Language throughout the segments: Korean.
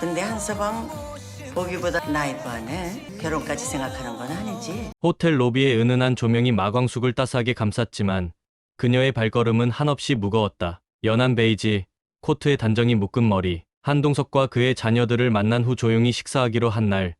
근데 한서방 보기보다 나이 뻔해. 결혼까지 생각하는 건 아니지. 호텔 로비의 은은한 조명이 마광숙을 따스하게 감쌌지만 그녀의 발걸음은 한없이 무거웠다. 연한 베이지, 코트에 단정히 묶은 머리, 한동석과 그의 자녀들을 만난 후 조용히 식사하기로 한 날,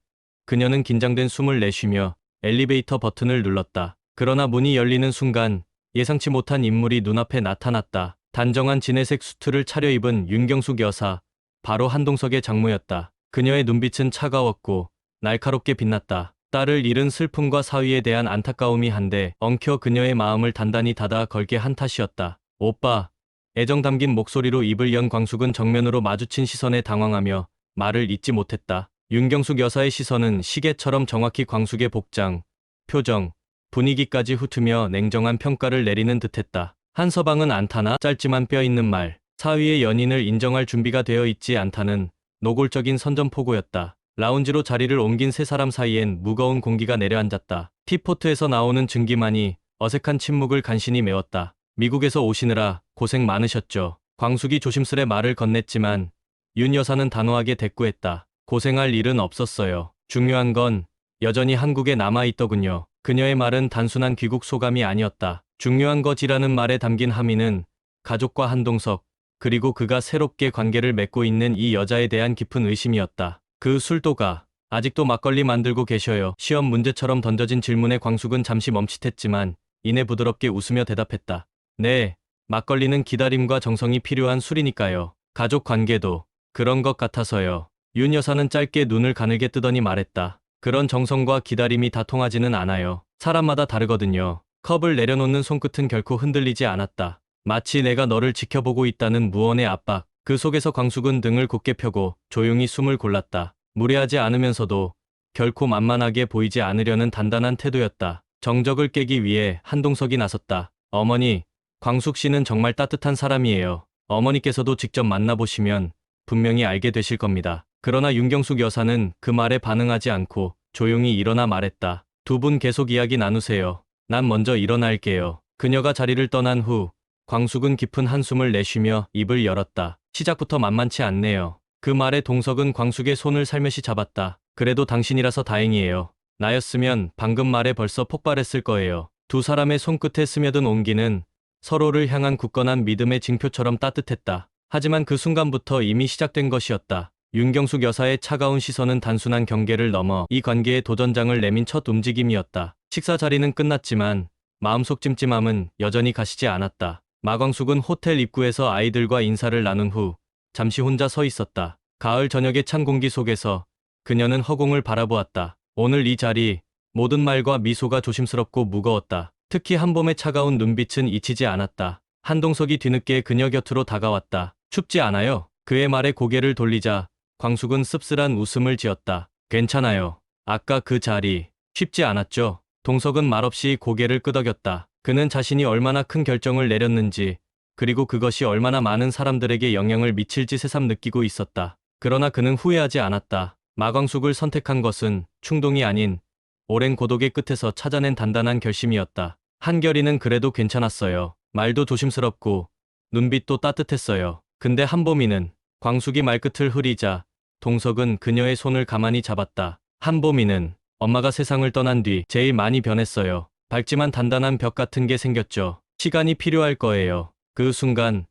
그녀는 긴장된 숨을 내쉬며 엘리베이터 버튼을 눌렀다. 그러나 문이 열리는 순간 예상치 못한 인물이 눈앞에 나타났다. 단정한 진회색 수트를 차려입은 윤경숙 여사, 바로 한동석의 장모였다. 그녀의 눈빛은 차가웠고 날카롭게 빛났다. 딸을 잃은 슬픔과 사위에 대한 안타까움이 한데 엉켜 그녀의 마음을 단단히 닫아 걸게 한 탓이었다. 오빠, 애정 담긴 목소리로 입을 연 광숙은 정면으로 마주친 시선에 당황하며 말을 잇지 못했다. 윤경숙 여사의 시선은 시계처럼 정확히 광숙의 복장, 표정, 분위기까지 훑으며 냉정한 평가를 내리는 듯했다. 한서방은 않다나 짧지만 뼈있는 말, 사위의 연인을 인정할 준비가 되어 있지 않다는 노골적인 선전포고였다. 라운지로 자리를 옮긴 세 사람 사이엔 무거운 공기가 내려앉았다. 티포트에서 나오는 증기만이 어색한 침묵을 간신히 메웠다. 미국에서 오시느라 고생 많으셨죠. 광숙이 조심스레 말을 건넸지만 윤 여사는 단호하게 대꾸했다. 고생할 일은 없었어요. 중요한 건 여전히 한국에 남아있더군요. 그녀의 말은 단순한 귀국 소감이 아니었다. 중요한 것이라는 말에 담긴 함의는 가족과 한동석, 그리고 그가 새롭게 관계를 맺고 있는 이 여자에 대한 깊은 의심이었다. 그 술도가 아직도 막걸리 만들고 계셔요. 시험 문제처럼 던져진 질문에 광숙은 잠시 멈칫했지만 이내 부드럽게 웃으며 대답했다. 네, 막걸리는 기다림과 정성이 필요한 술이니까요. 가족 관계도 그런 것 같아서요. 윤 여사는 짧게 눈을 가늘게 뜨더니 말했다. 그런 정성과 기다림이 다 통하지는 않아요. 사람마다 다르거든요. 컵을 내려놓는 손끝은 결코 흔들리지 않았다. 마치 내가 너를 지켜보고 있다는 무언의 압박. 그 속에서 광숙은 등을 곧게 펴고 조용히 숨을 골랐다. 무례하지 않으면서도 결코 만만하게 보이지 않으려는 단단한 태도였다. 정적을 깨기 위해 한동석이 나섰다. 어머니, 광숙 씨는 정말 따뜻한 사람이에요. 어머니께서도 직접 만나보시면 분명히 알게 되실 겁니다. 그러나 윤경숙 여사는 그 말에 반응하지 않고 조용히 일어나 말했다. 두 분 계속 이야기 나누세요. 난 먼저 일어날게요. 그녀가 자리를 떠난 후 광숙은 깊은 한숨을 내쉬며 입을 열었다. 시작부터 만만치 않네요. 그 말에 동석은 광숙의 손을 살며시 잡았다. 그래도 당신이라서 다행이에요. 나였으면 방금 말에 벌써 폭발했을 거예요. 두 사람의 손끝에 스며든 온기는 서로를 향한 굳건한 믿음의 징표처럼 따뜻했다. 하지만 그 순간부터 이미 시작된 것이었다. 윤경숙 여사의 차가운 시선은 단순한 경계를 넘어 이 관계에 도전장을 내민 첫 움직임이었다. 식사 자리는 끝났지만 마음속 찜찜함은 여전히 가시지 않았다. 마광숙은 호텔 입구에서 아이들과 인사를 나눈 후 잠시 혼자 서 있었다. 가을 저녁의 찬 공기 속에서 그녀는 허공을 바라보았다. 오늘 이 자리, 모든 말과 미소가 조심스럽고 무거웠다. 특히 한봄의 차가운 눈빛은 잊히지 않았다. 한동석이 뒤늦게 그녀 곁으로 다가왔다. 춥지 않아요? 그의 말에 고개를 돌리자 광숙은 씁쓸한 웃음을 지었다. 괜찮아요. 아까 그 자리, 쉽지 않았죠? 동석은 말없이 고개를 끄덕였다. 그는 자신이 얼마나 큰 결정을 내렸는지, 그리고 그것이 얼마나 많은 사람들에게 영향을 미칠지 새삼 느끼고 있었다. 그러나 그는 후회하지 않았다. 마광숙을 선택한 것은 충동이 아닌 오랜 고독의 끝에서 찾아낸 단단한 결심이었다. 한결이는 그래도 괜찮았어요. 말도 조심스럽고 눈빛도 따뜻했어요. 근데 한보미는 광숙이 말끝을 흐리자 동석은 그녀의 손을 가만히 잡았다. 한보미는 엄마가 세상을 떠난 뒤 제일 많이 변했어요. 밝지만 단단한 벽 같은 게 생겼죠. 시간이 필요할 거예요. 그 순간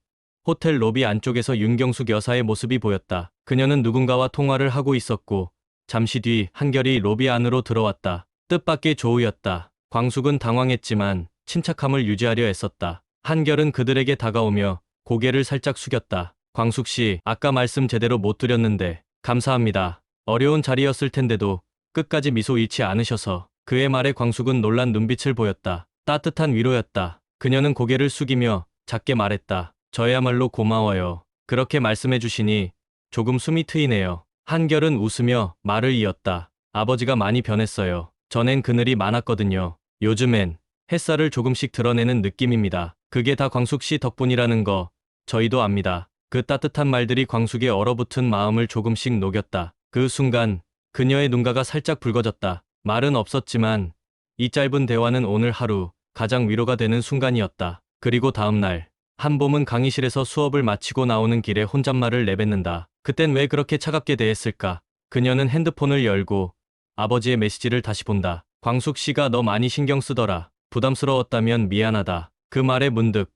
호텔 로비 안쪽에서 윤경숙 여사의 모습이 보였다. 그녀는 누군가와 통화를 하고 있었고 잠시 뒤 한결이 로비 안으로 들어왔다. 뜻밖의 조우였다. 광숙은 당황했지만 침착함을 유지하려 애썼다. 한결은 그들에게 다가오며 고개를 살짝 숙였다. 광숙 씨, 아까 말씀 제대로 못 드렸는데 감사합니다. 어려운 자리였을 텐데도 끝까지 미소 잃지 않으셔서. 그의 말에 광숙은 놀란 눈빛을 보였다. 따뜻한 위로였다. 그녀는 고개를 숙이며 작게 말했다. 저야말로 고마워요. 그렇게 말씀해 주시니 조금 숨이 트이네요. 한결은 웃으며 말을 이었다. 아버지가 많이 변했어요. 전엔 그늘이 많았거든요. 요즘엔 햇살을 조금씩 드러내는 느낌입니다. 그게 다 광숙 씨 덕분이라는 거 저희도 압니다. 그 따뜻한 말들이 광숙의 얼어붙은 마음을 조금씩 녹였다. 그 순간 그녀의 눈가가 살짝 붉어졌다. 말은 없었지만 이 짧은 대화는 오늘 하루 가장 위로가 되는 순간이었다. 그리고 다음 날 한봄은 강의실에서 수업을 마치고 나오는 길에 혼잣말을 내뱉는다. 그땐 왜 그렇게 차갑게 대했을까? 그녀는 핸드폰을 열고 아버지의 메시지를 다시 본다. 광숙 씨가 너 많이 신경 쓰더라. 부담스러웠다면 미안하다. 그 말에 문득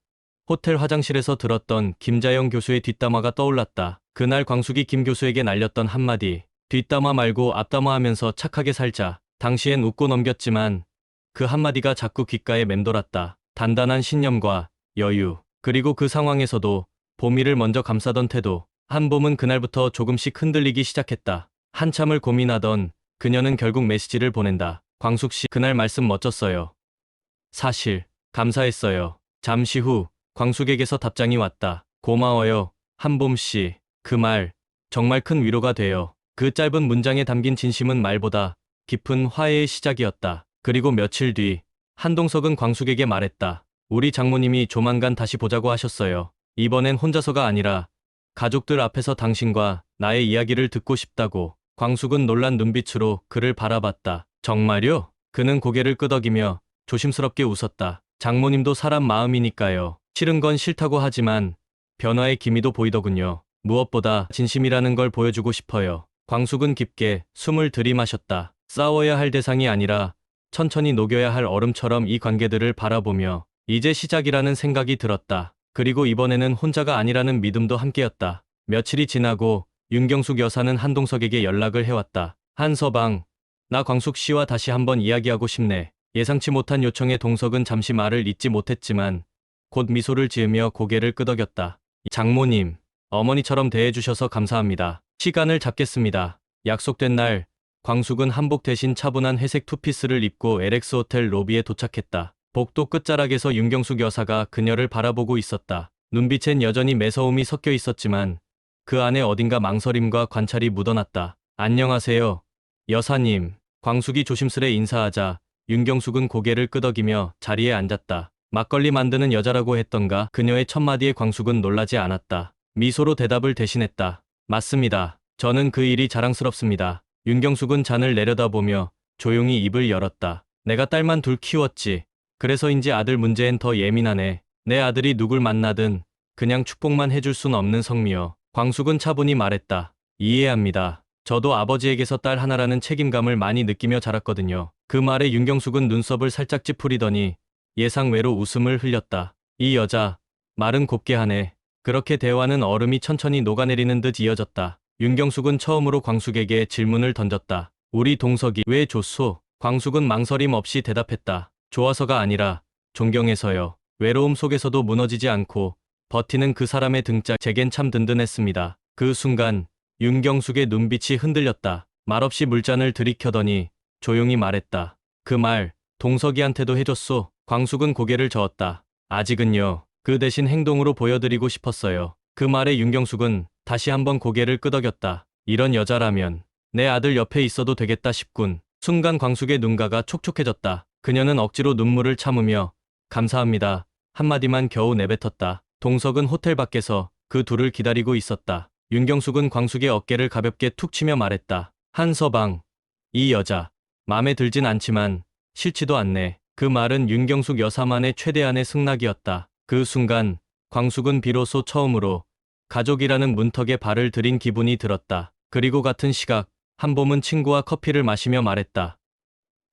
호텔 화장실에서 들었던 김자영 교수의 뒷담화가 떠올랐다. 그날 광숙이 김 교수에게 날렸던 한마디. 뒷담화 말고 앞담화 하면서 착하게 살자. 당시엔 웃고 넘겼지만 그 한마디가 자꾸 귓가에 맴돌았다. 단단한 신념과 여유, 그리고 그 상황에서도 보미를 먼저 감싸던 태도. 한봄은 그날부터 조금씩 흔들리기 시작했다. 한참을 고민하던 그녀는 결국 메시지를 보낸다. 광숙 씨, 그날 말씀 멋졌어요. 사실 감사했어요. 잠시 후 광숙에게서 답장이 왔다. 고마워요, 한봄 씨. 그 말 정말 큰 위로가 돼요. 그 짧은 문장에 담긴 진심은 말보다 깊은 화해의 시작이었다. 그리고 며칠 뒤 한동석은 광숙에게 말했다. 우리 장모님이 조만간 다시 보자고 하셨어요. 이번엔 혼자서가 아니라 가족들 앞에서 당신과 나의 이야기를 듣고 싶다고. 광숙은 놀란 눈빛으로 그를 바라봤다. 정말요? 그는 고개를 끄덕이며 조심스럽게 웃었다. 장모님도 사람 마음이니까요. 싫은 건 싫다고 하지만 변화의 기미도 보이더군요. 무엇보다 진심이라는 걸 보여주고 싶어요. 광숙은 깊게 숨을 들이마셨다. 싸워야 할 대상이 아니라 천천히 녹여야 할 얼음처럼 이 관계들을 바라보며 이제 시작이라는 생각이 들었다. 그리고 이번에는 혼자가 아니라는 믿음도 함께였다. 며칠이 지나고 윤경숙 여사는 한동석에게 연락을 해왔다. 한서방, 나 광숙 씨와 다시 한번 이야기하고 싶네. 예상치 못한 요청에 동석은 잠시 말을 잇지 못했지만 곧 미소를 지으며 고개를 끄덕였다. 장모님, 어머니처럼 대해주셔서 감사합니다. 시간을 잡겠습니다. 약속된 날, 광숙은 한복 대신 차분한 회색 투피스를 입고 LX 호텔 로비에 도착했다. 복도 끝자락에서 윤경숙 여사가 그녀를 바라보고 있었다. 눈빛엔 여전히 매서움이 섞여 있었지만 그 안에 어딘가 망설임과 관찰이 묻어났다. 안녕하세요, 여사님. 광숙이 조심스레 인사하자 윤경숙은 고개를 끄덕이며 자리에 앉았다. 막걸리 만드는 여자라고 했던가. 그녀의 첫마디에 광숙은 놀라지 않았다. 미소로 대답을 대신했다. 맞습니다. 저는 그 일이 자랑스럽습니다. 윤경숙은 잔을 내려다보며 조용히 입을 열었다. 내가 딸만 둘 키웠지. 그래서인지 아들 문제엔 더 예민하네. 내 아들이 누굴 만나든 그냥 축복만 해줄 순 없는 성미여. 광숙은 차분히 말했다. 이해합니다. 저도 아버지에게서 딸 하나라는 책임감을 많이 느끼며 자랐거든요. 그 말에 윤경숙은 눈썹을 살짝 찌푸리더니 예상외로 웃음을 흘렸다. 이 여자, 말은 곱게 하네. 그렇게 대화는 얼음이 천천히 녹아내리는 듯 이어졌다. 윤경숙은 처음으로 광숙에게 질문을 던졌다. 우리 동석이 왜 좋소? 광숙은 망설임 없이 대답했다. 좋아서가 아니라 존경해서요. 외로움 속에서도 무너지지 않고 버티는 그 사람의 등짝 제겐 참 든든했습니다. 그 순간 윤경숙의 눈빛이 흔들렸다. 말없이 물잔을 들이켜더니 조용히 말했다. 그 말 동석이한테도 해줬소. 광숙은 고개를 저었다. 아직은요. 그 대신 행동으로 보여드리고 싶었어요. 그 말에 윤경숙은 다시 한번 고개를 끄덕였다. 이런 여자라면 내 아들 옆에 있어도 되겠다 싶군. 순간 광숙의 눈가가 촉촉해졌다. 그녀는 억지로 눈물을 참으며 감사합니다 한마디만 겨우 내뱉었다. 동석은 호텔 밖에서 그 둘을 기다리고 있었다. 윤경숙은 광숙의 어깨를 가볍게 툭 치며 말했다. 한서방, 이 여자 마음에 들진 않지만 싫지도 않네. 그 말은 윤경숙 여사만의 최대한의 승낙이었다. 그 순간 광숙은 비로소 처음으로 가족이라는 문턱에 발을 들인 기분이 들었다. 그리고 같은 시각 한봄은 친구와 커피를 마시며 말했다.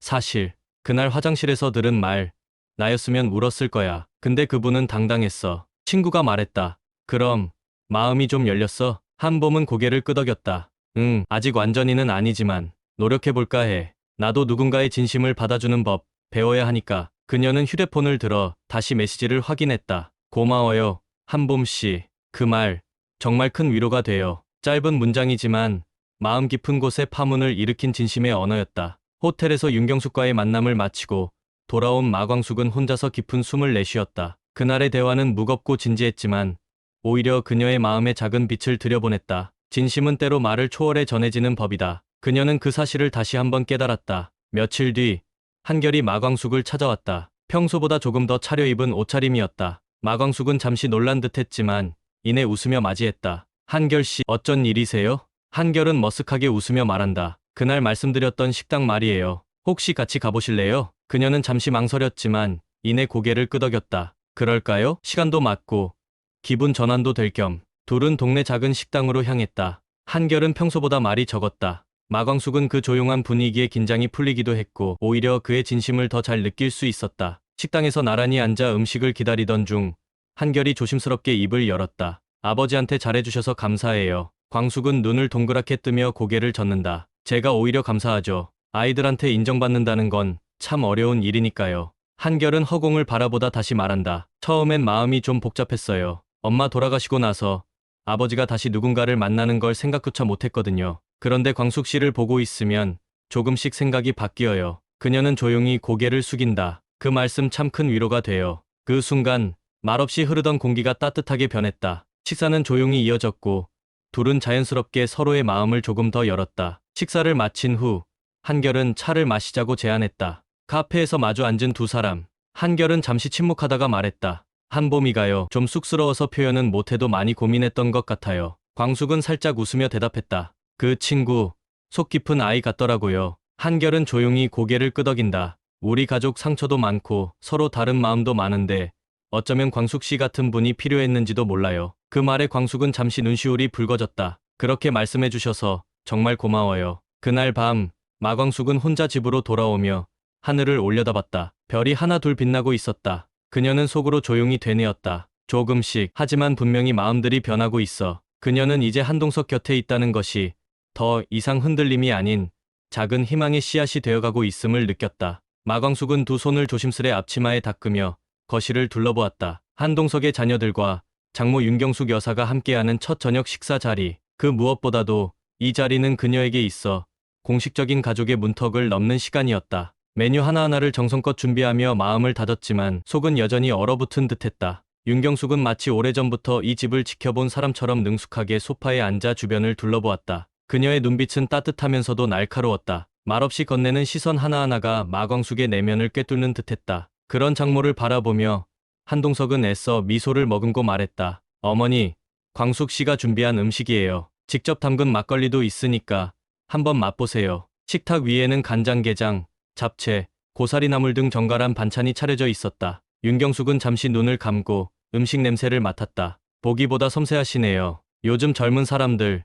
사실 그날 화장실에서 들은 말 나였으면 울었을 거야. 근데 그분은 당당했어. 친구가 말했다. 그럼 마음이 좀 열렸어? 한봄은 고개를 끄덕였다. 응, 아직 완전히는 아니지만 노력해볼까 해. 나도 누군가의 진심을 받아주는 법 배워야 하니까. 그녀는 휴대폰을 들어 다시 메시지를 확인했다. 고마워요, 한봄씨. 그 말 정말 큰 위로가 돼요. 짧은 문장이지만 마음 깊은 곳에 파문을 일으킨 진심의 언어였다. 호텔에서 윤경숙과의 만남을 마치고 돌아온 마광숙은 혼자서 깊은 숨을 내쉬었다. 그날의 대화는 무겁고 진지했지만 오히려 그녀의 마음에 작은 빛을 들여보냈다. 진심은 때로 말을 초월해 전해지는 법이다. 그녀는 그 사실을 다시 한번 깨달았다. 며칠 뒤 한결이 마광숙을 찾아왔다. 평소보다 조금 더 차려입은 옷차림이었다. 마광숙은 잠시 놀란 듯했지만 이내 웃으며 맞이했다. 한결씨, 어쩐 일이세요? 한결은 머쓱하게 웃으며 말한다. 그날 말씀드렸던 식당 말이에요. 혹시 같이 가보실래요? 그녀는 잠시 망설였지만 이내 고개를 끄덕였다. 그럴까요? 시간도 맞고 기분 전환도 될 겸 둘은 동네 작은 식당으로 향했다. 한결은 평소보다 말이 적었다. 마광숙은 그 조용한 분위기에 긴장이 풀리기도 했고 오히려 그의 진심을 더 잘 느낄 수 있었다. 식당에서 나란히 앉아 음식을 기다리던 중 한결이 조심스럽게 입을 열었다. 아버지한테 잘해주셔서 감사해요. 광숙은 눈을 동그랗게 뜨며 고개를 젓는다. 제가 오히려 감사하죠. 아이들한테 인정받는다는 건 참 어려운 일이니까요. 한결은 허공을 바라보다 다시 말한다. 처음엔 마음이 좀 복잡했어요. 엄마 돌아가시고 나서 아버지가 다시 누군가를 만나는 걸 생각조차 못했거든요. 그런데 광숙 씨를 보고 있으면 조금씩 생각이 바뀌어요. 그녀는 조용히 고개를 숙인다. 그 말씀 참 큰 위로가 돼요. 그 순간 말없이 흐르던 공기가 따뜻하게 변했다. 식사는 조용히 이어졌고 둘은 자연스럽게 서로의 마음을 조금 더 열었다. 식사를 마친 후 한결은 차를 마시자고 제안했다. 카페에서 마주 앉은 두 사람. 한결은 잠시 침묵하다가 말했다. 한봄이가요. 좀 쑥스러워서 표현은 못해도 많이 고민했던 것 같아요. 광숙은 살짝 웃으며 대답했다. 그 친구 속 깊은 아이 같더라고요. 한결은 조용히 고개를 끄덕인다. 우리 가족 상처도 많고 서로 다른 마음도 많은데 어쩌면 광숙 씨 같은 분이 필요했는지도 몰라요. 그 말에 광숙은 잠시 눈시울이 붉어졌다. 그렇게 말씀해 주셔서 정말 고마워요. 그날 밤 마광숙은 혼자 집으로 돌아오며 하늘을 올려다봤다. 별이 하나 둘 빛나고 있었다. 그녀는 속으로 조용히 되뇌었다. 조금씩 하지만 분명히 마음들이 변하고 있어. 그녀는 이제 한동석 곁에 있다는 것이 더 이상 흔들림이 아닌 작은 희망의 씨앗이 되어가고 있음을 느꼈다. 마광숙은 두 손을 조심스레 앞치마에 닦으며 거실을 둘러보았다. 한동석의 자녀들과 장모 윤경숙 여사가 함께하는 첫 저녁 식사 자리. 그 무엇보다도 이 자리는 그녀에게 있어 공식적인 가족의 문턱을 넘는 시간이었다. 메뉴 하나하나를 정성껏 준비하며 마음을 다졌지만 속은 여전히 얼어붙은 듯했다. 윤경숙은 마치 오래전부터 이 집을 지켜본 사람처럼 능숙하게 소파에 앉아 주변을 둘러보았다. 그녀의 눈빛은 따뜻하면서도 날카로웠다. 말없이 건네는 시선 하나하나가 마광숙의 내면을 꿰뚫는 듯했다. 그런 장모를 바라보며 한동석은 애써 미소를 머금고 말했다. 어머니, 광숙 씨가 준비한 음식이에요. 직접 담근 막걸리도 있으니까 한번 맛보세요. 식탁 위에는 간장게장, 잡채, 고사리나물 등 정갈한 반찬이 차려져 있었다. 윤경숙은 잠시 눈을 감고 음식 냄새를 맡았다. 보기보다 섬세하시네요. 요즘 젊은 사람들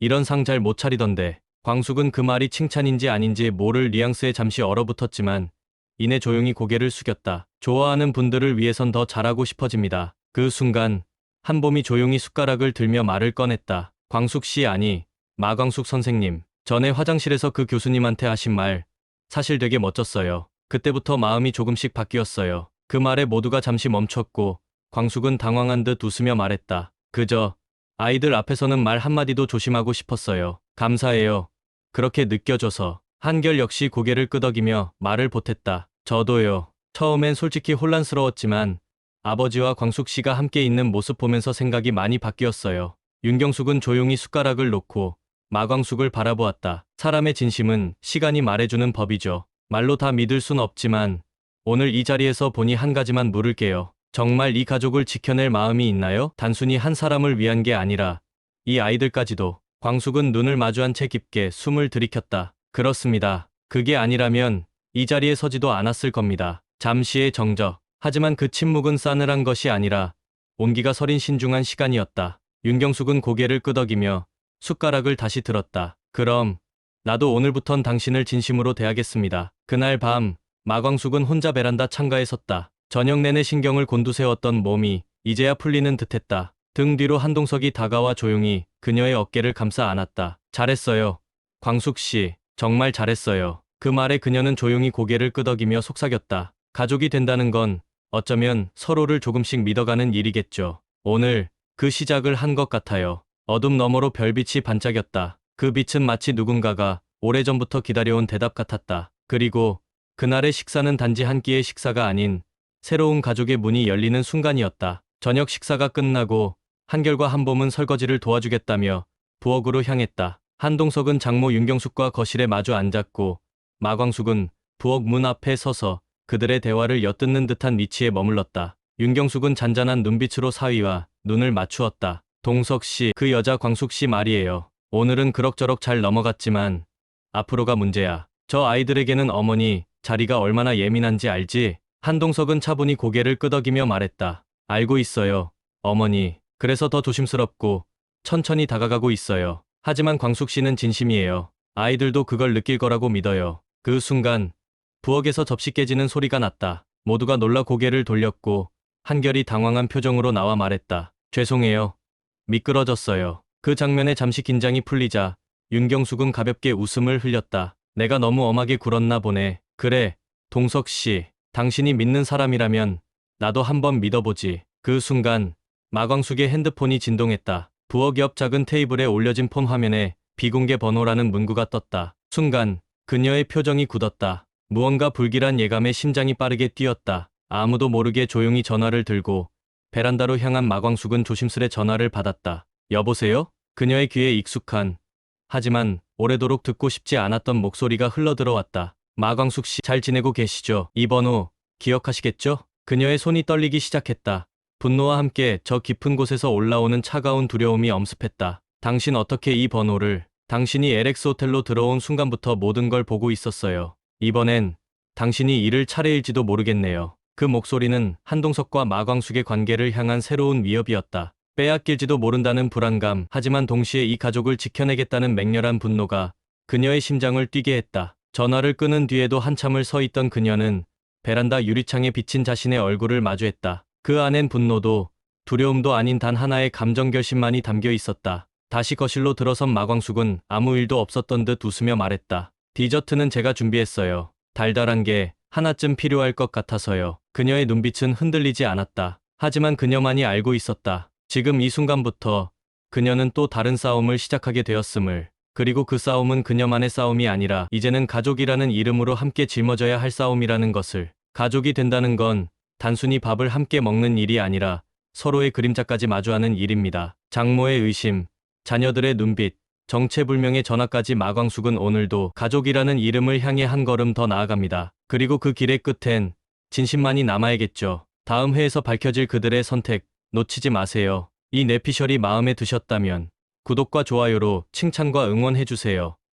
이런 상 잘 못 차리던데. 광숙은 그 말이 칭찬인지 아닌지 모를 뉘앙스에 잠시 얼어붙었지만 이내 조용히 고개를 숙였다. 좋아하는 분들을 위해선 더 잘하고 싶어집니다. 그 순간 한봄이 조용히 숟가락을 들며 말을 꺼냈다. 광숙 씨 아니, 마광숙 선생님. 전에 화장실에서 그 교수님한테 하신 말 사실 되게 멋졌어요. 그때부터 마음이 조금씩 바뀌었어요. 그 말에 모두가 잠시 멈췄고 광숙은 당황한 듯 웃으며 말했다. 그저 아이들 앞에서는 말 한마디도 조심하고 싶었어요. 감사해요. 그렇게 느껴져서. 한결 역시 고개를 끄덕이며 말을 보탰다. 저도요. 처음엔 솔직히 혼란스러웠지만 아버지와 광숙 씨가 함께 있는 모습 보면서 생각이 많이 바뀌었어요. 윤경숙은 조용히 숟가락을 놓고 마광숙을 바라보았다. 사람의 진심은 시간이 말해주는 법이죠. 말로 다 믿을 순 없지만 오늘 이 자리에서 보니 한 가지만 물을게요. 정말 이 가족을 지켜낼 마음이 있나요? 단순히 한 사람을 위한 게 아니라 이 아이들까지도. 광숙은 눈을 마주한 채 깊게 숨을 들이켰다. 그렇습니다. 그게 아니라면 이 자리에 서지도 않았을 겁니다. 잠시의 정적. 하지만 그 침묵은 싸늘한 것이 아니라 온기가 서린 신중한 시간이었다. 윤경숙은 고개를 끄덕이며 숟가락을 다시 들었다. 그럼 나도 오늘부턴 당신을 진심으로 대하겠습니다. 그날 밤 마광숙은 혼자 베란다 창가에 섰다. 저녁 내내 신경을 곤두세웠던 몸이 이제야 풀리는 듯했다. 등 뒤로 한동석이 다가와 조용히 그녀의 어깨를 감싸 안았다. 잘했어요. 광숙 씨, 정말 잘했어요. 그 말에 그녀는 조용히 고개를 끄덕이며 속삭였다. 가족이 된다는 건 어쩌면 서로를 조금씩 믿어가는 일이겠죠. 오늘 그 시작을 한 것 같아요. 어둠 너머로 별빛이 반짝였다. 그 빛은 마치 누군가가 오래전부터 기다려온 대답 같았다. 그리고 그날의 식사는 단지 한 끼의 식사가 아닌 새로운 가족의 문이 열리는 순간이었다. 저녁 식사가 끝나고 한결과 한봄은 설거지를 도와주겠다며 부엌으로 향했다. 한동석은 장모 윤경숙과 거실에 마주 앉았고 마광숙은 부엌 문 앞에 서서 그들의 대화를 엿듣는 듯한 위치에 머물렀다. 윤경숙은 잔잔한 눈빛으로 사위와 눈을 맞추었다. 동석 씨, 그 여자 광숙 씨 말이에요. 오늘은 그럭저럭 잘 넘어갔지만 앞으로가 문제야. 저 아이들에게는 어머니 자리가 얼마나 예민한지 알지? 한동석은 차분히 고개를 끄덕이며 말했다. 알고 있어요. 어머니, 그래서 더 조심스럽고 천천히 다가가고 있어요. 하지만 광숙 씨는 진심이에요. 아이들도 그걸 느낄 거라고 믿어요. 그 순간 부엌에서 접시 깨지는 소리가 났다. 모두가 놀라 고개를 돌렸고 한결이 당황한 표정으로 나와 말했다. 죄송해요. 미끄러졌어요. 그 장면에 잠시 긴장이 풀리자 윤경숙은 가볍게 웃음을 흘렸다. 내가 너무 엄하게 굴었나 보네. 그래, 동석 씨. 당신이 믿는 사람이라면 나도 한번 믿어보지. 그 순간 마광숙의 핸드폰이 진동했다. 부엌 옆 작은 테이블에 올려진 폰 화면에 비공개 번호라는 문구가 떴다. 순간 그녀의 표정이 굳었다. 무언가 불길한 예감에 심장이 빠르게 뛰었다. 아무도 모르게 조용히 전화를 들고 베란다로 향한 마광숙은 조심스레 전화를 받았다. 여보세요? 그녀의 귀에 익숙한 하지만 오래도록 듣고 싶지 않았던 목소리가 흘러들어왔다. 마광숙 씨, 잘 지내고 계시죠? 이 번호 기억하시겠죠? 그녀의 손이 떨리기 시작했다. 분노와 함께 저 깊은 곳에서 올라오는 차가운 두려움이 엄습했다. 당신 어떻게 이 번호를? 당신이 LX 호텔로 들어온 순간부터 모든 걸 보고 있었어요. 이번엔 당신이 잃을 차례일지도 모르겠네요. 그 목소리는 한동석과 마광숙의 관계를 향한 새로운 위협이었다. 빼앗길지도 모른다는 불안감, 하지만 동시에 이 가족을 지켜내겠다는 맹렬한 분노가 그녀의 심장을 뛰게 했다. 전화를 끊은 뒤에도 한참을 서 있던 그녀는 베란다 유리창에 비친 자신의 얼굴을 마주했다. 그 안엔 분노도 두려움도 아닌 단 하나의 감정 결심만이 담겨 있었다. 다시 거실로 들어선 마광숙은 아무 일도 없었던 듯 웃으며 말했다. 디저트는 제가 준비했어요. 달달한 게 하나쯤 필요할 것 같아서요. 그녀의 눈빛은 흔들리지 않았다. 하지만 그녀만이 알고 있었다. 지금 이 순간부터 그녀는 또 다른 싸움을 시작하게 되었음을. 그리고 그 싸움은 그녀만의 싸움이 아니라 이제는 가족이라는 이름으로 함께 짊어져야 할 싸움이라는 것을. 가족이 된다는 건 단순히 밥을 함께 먹는 일이 아니라 서로의 그림자까지 마주하는 일입니다. 장모의 의심, 자녀들의 눈빛, 정체불명의 전화까지 마광숙은 오늘도 가족이라는 이름을 향해 한 걸음 더 나아갑니다. 그리고 그 길의 끝엔 진심만이 남아야겠죠. 다음 회에서 밝혀질 그들의 선택 놓치지 마세요. 이 뇌피셜이 마음에 드셨다면 구독과 좋아요로 칭찬과 응원해주세요.